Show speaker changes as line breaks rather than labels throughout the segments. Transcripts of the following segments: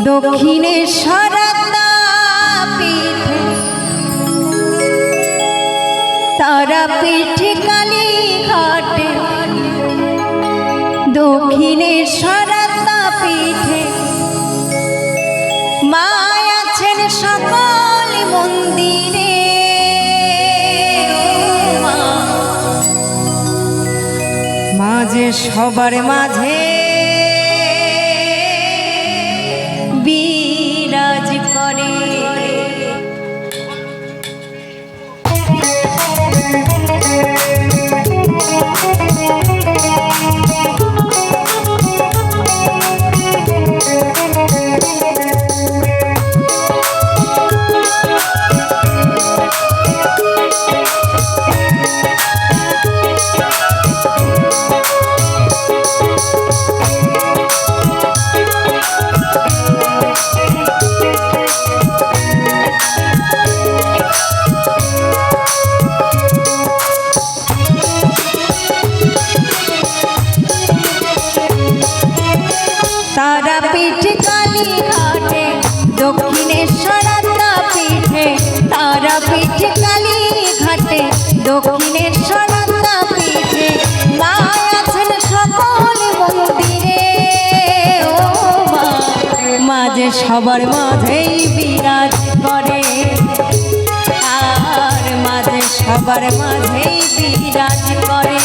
দক্ষিণেশ্বর তারাপীঠে তারাপীঠে কালীঘাটে দক্ষিণেশ্বর তারাপীঠে মা আছেন সকল মন্দিরে। মাঝে সবার মাঝে বিরাজ করে। তারাপীঠ কালীঘাটে দক্ষিণেশ্বর তারাপীঠে তারাপীঠ কালীঘাটে দক্ষিণেশ্বর তারাপীঠে মা আছেন সকল মন্দিরে। ও মা মাঝে সবার মাঝেই বিরাজ করে, আর মাঝে সবার মাঝেই বিরাজ করে।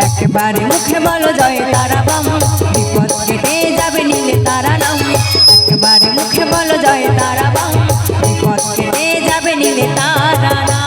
একবারে মুখে বলো জয় তারা বাম, বিপদ কেটে যাবে নীলে তারা নাম। একবারে মুখে বলো জয় তারা বাম, বিপদ কেটে যাবে নীলে তারা নাম।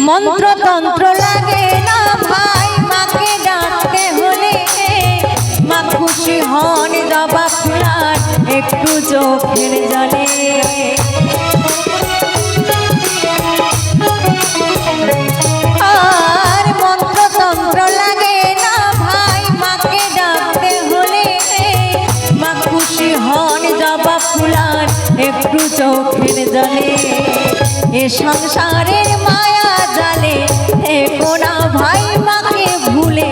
মন্ত্রতন্ত্র লাগে না ভাই মাকে ডাকতে হলে, মা খুশি হন জবা ফুলার একটু চোখের জলে। আর মন্ত্রতন্ত্র লাগে না ভাই মাকে ডাকতে হলে, মা খুশি হন জবা ফুলার একটু চোখের জলে। এ সংসারের মায়া জালে থেকো না ভাই মাকে ভুলে।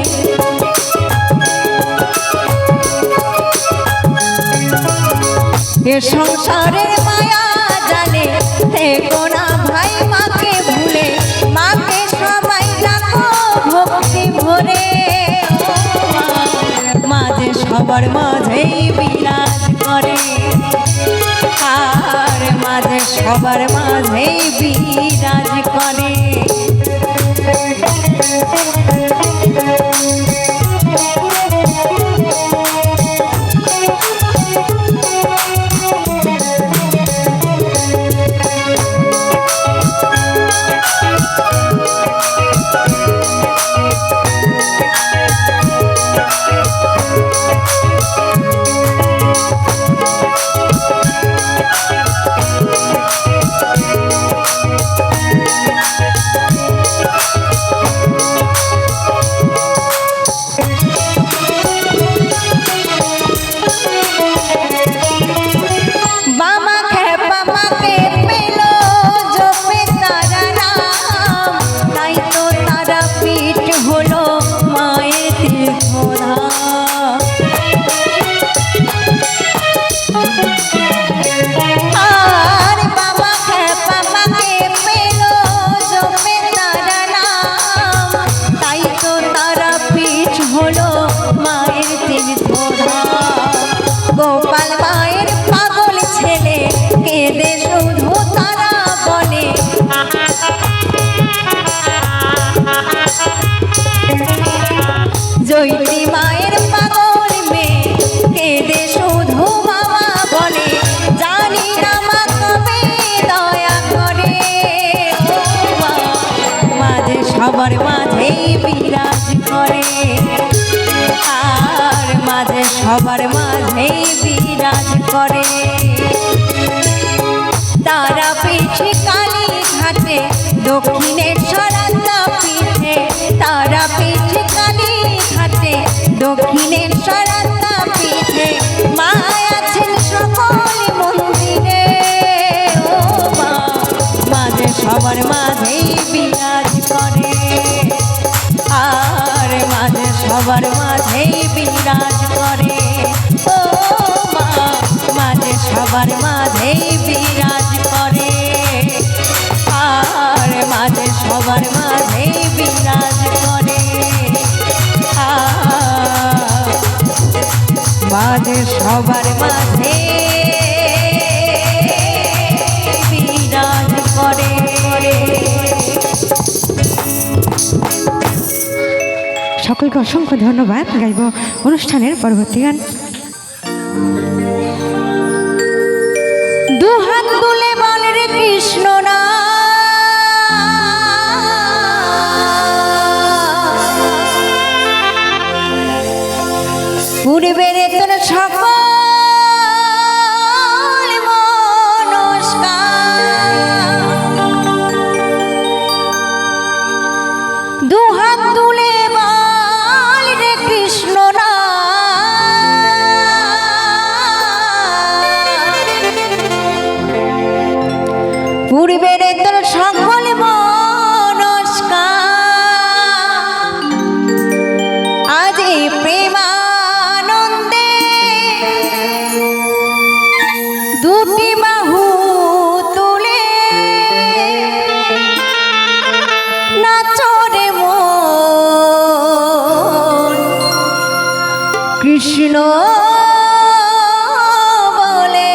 এ সংসারের মায়া জালে থেকো না ভাই মাকে ভুলে। মাকে সবাই রাখো ভক্তি ভরে, মাঝে সবার মাঝেই বিরাজ করে, আর মাঝে সবার মাঝেই বিরাজ করে। গোপাল মায়ের পাগল ছেলে কেঁদে শুধু তারা বলে, জয়িত্রী মায়ের পাগল মেয়ে কেঁদে শুধু বাবা বলে, জানি না মা কবে দয়া করে। মাঝে সবার মাঝেই বিরাজ করে, আর মাঝে সবার মাঝেই বিরাজ করে। তারা পিঠে কালী ঘাটে দক্ষিণেশ্বর পিঠে তারা পিঠে কালী ঘাটে দক্ষিণেশ্বর পিঠে মা আছেন সকল মন্দিরে ও মা মাঝে সবার মাঝেই বিরাজ করে আর মাঝে সবার মাঝেই বিরাজ করে ও মা মাঝে সবার মাঝেই বিরাজ করে আর মাঝে সবার মাঝেই বিরাজ করে মাঝে সবার মাঝে বিরাজ করে।
সকলকে অসংখ্য ধন্যবাদ। গাইব অনুষ্ঠানের পরবর্তী গান।
দুহাত তুলে বলে রে কৃষ্ণ না পূর্বের তোর সকল মনস্কার দুহাত তুলে বল রে কৃষ্ণ না পূর্বের তোর সকল মনস্কার আজ প্রেমানন্দে দুটি বাহু তুলে নাচরে মন কৃষ্ণ বলে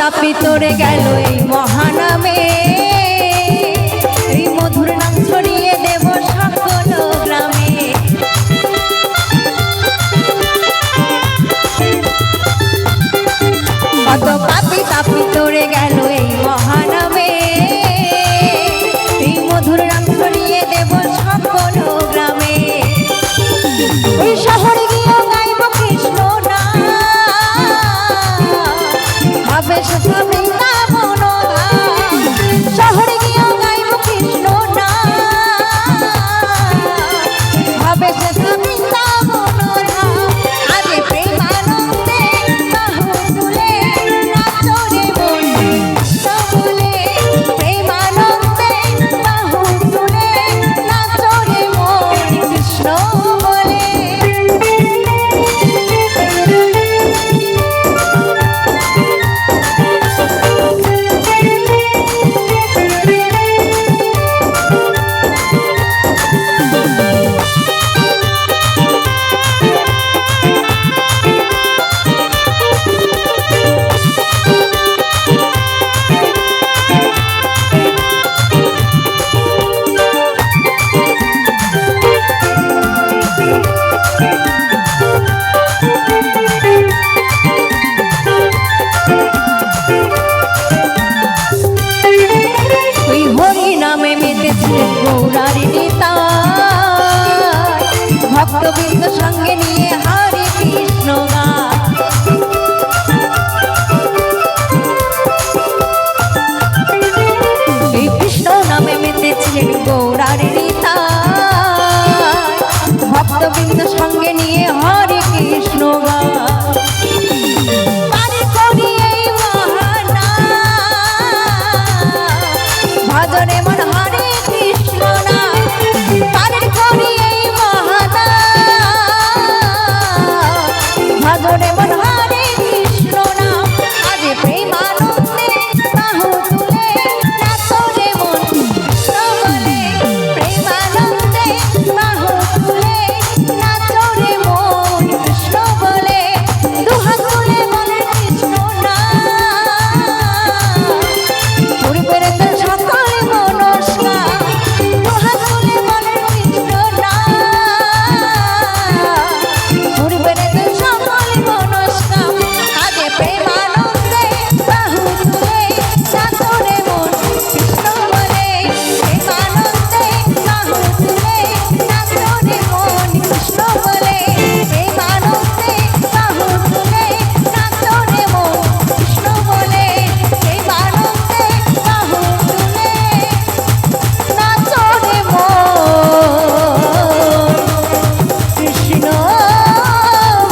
তাপি তোরে গেল এই মহানামে এই মধুর নাম ছড়িয়ে দেব সকল গ্রামে কত পাপি তাপি তোরে গেল এই মহানামে এই মধুর নাম ছড়িয়ে দেব সকল গ্রামে ওই শহরে গিয়ে গাইব কৃষ্ণ না হবে সুখ বৃন্দাবন মেতেছিলেন গৌরারি নিতাই ভক্তবৃন্দ সঙ্গে নিয়ে হরে কৃষ্ণ গায় এই কৃষ্ণ নামে মেতেছিলেন গৌরারি নিতাই ভক্তবৃন্দ সঙ্গে নিয়ে হরে কৃষ্ণ গায় ভজরে মন হরে কৃষ্ণ নাম পারের করি এই মহানা ভজরে মন হরে কৃষ্ণ নাম আজ প্রেমানন্দে বাহু তুলে নাচরে মন কৃষ্ণ বলে প্রেমানন্দে বাহু তুলে নাচরে মন কৃষ্ণ বলে দুহাত তুলে বলে কৃষ্ণ নাম পরিবারে সকলে মনস্কা দুহাত তুলে বলে কৃষ্ণ নাম পরিবারে সকলে মনস্কা আগে প্রেমানন্দে বাহু তুলে নাচরে মন কৃষ্ণ বলে প্রেমানন্দে বাহু তুলে নাচরে মন কৃষ্ণ বলে প্রেমানন্দে বাহু তুলে নাচরে মন কৃষ্ণ বলে প্রেমানন্দে বাহু তুলে নাচরে মন কৃষ্ণ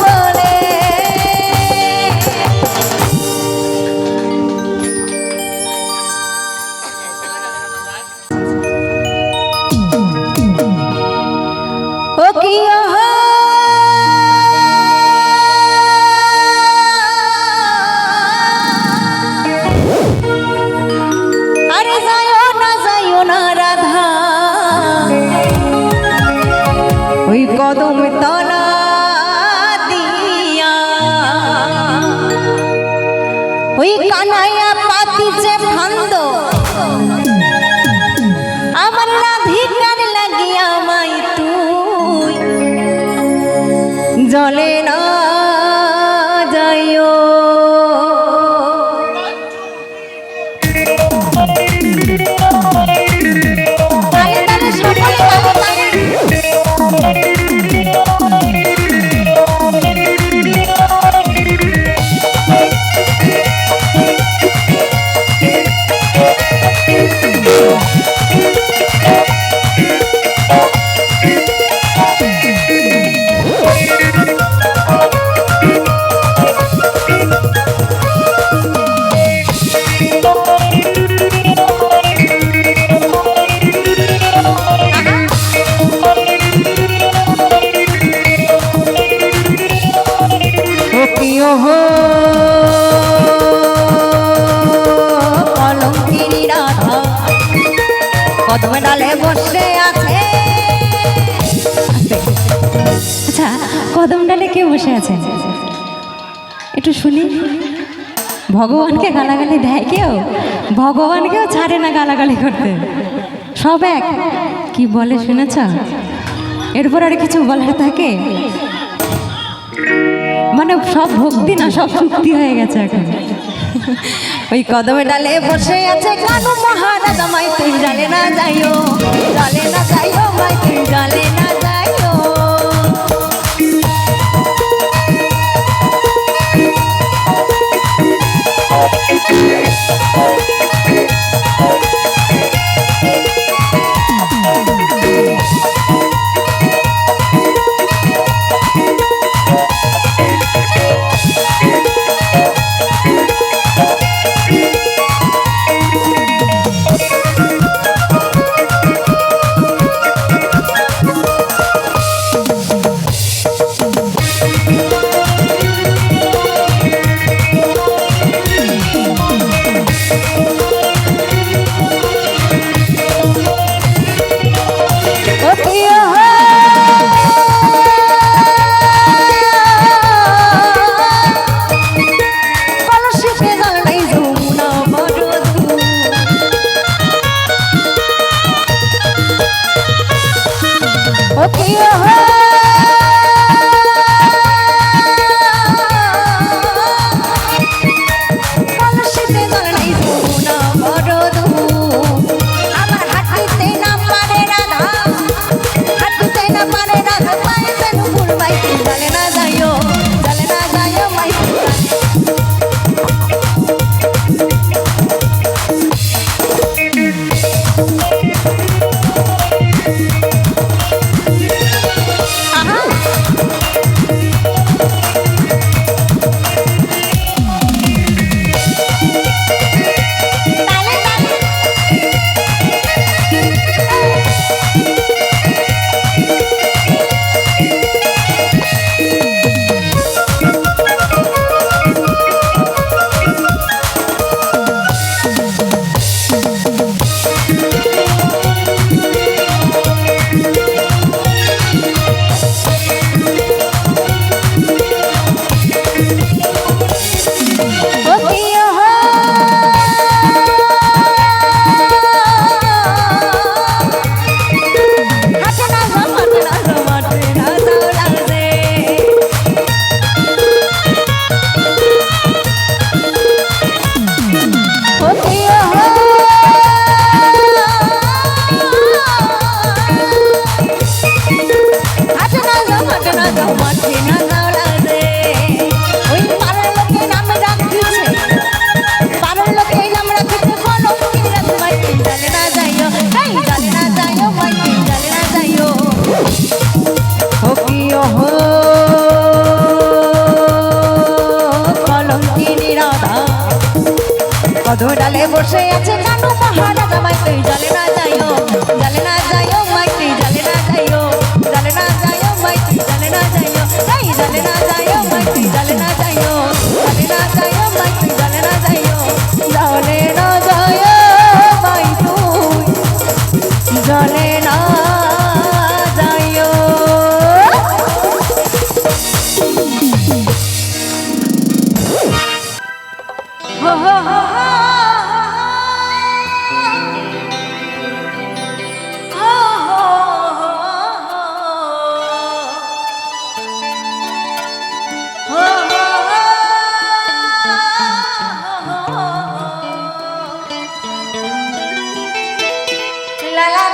বলে ও কি আরে যাইও না রাধা ওই কদম তলা দিয়া ওই কানাইয়া পাতিছে ফান্দ আমার রাধিকার লাগিয়া মাই তুই জলে না যাইও তালে তালে সকলে তালে কলঙ্কিনী রাধা কদম ডালে বসে আছে
আচ্ছা কদম ডালে কে বসে আছেন একটু শুনি ভগবানকে গালাগালি দেয় কেউ ভগবানকেও ছাড়ে না গালাগালি করতে সব এক কি বলে শুনেছ এরপর আর কিছু বলার থাকে মানে সব ভক্তি না সব চুক্তি হয়ে গেছে এখন
ওই কদম ডালে বসে আছে কানু মহারাজ মাই তুই জালে না যাইও মাই তুই জালে না যাইও আমার হাতিতে নাম চলে না যাইও। হো হো হো হো। La la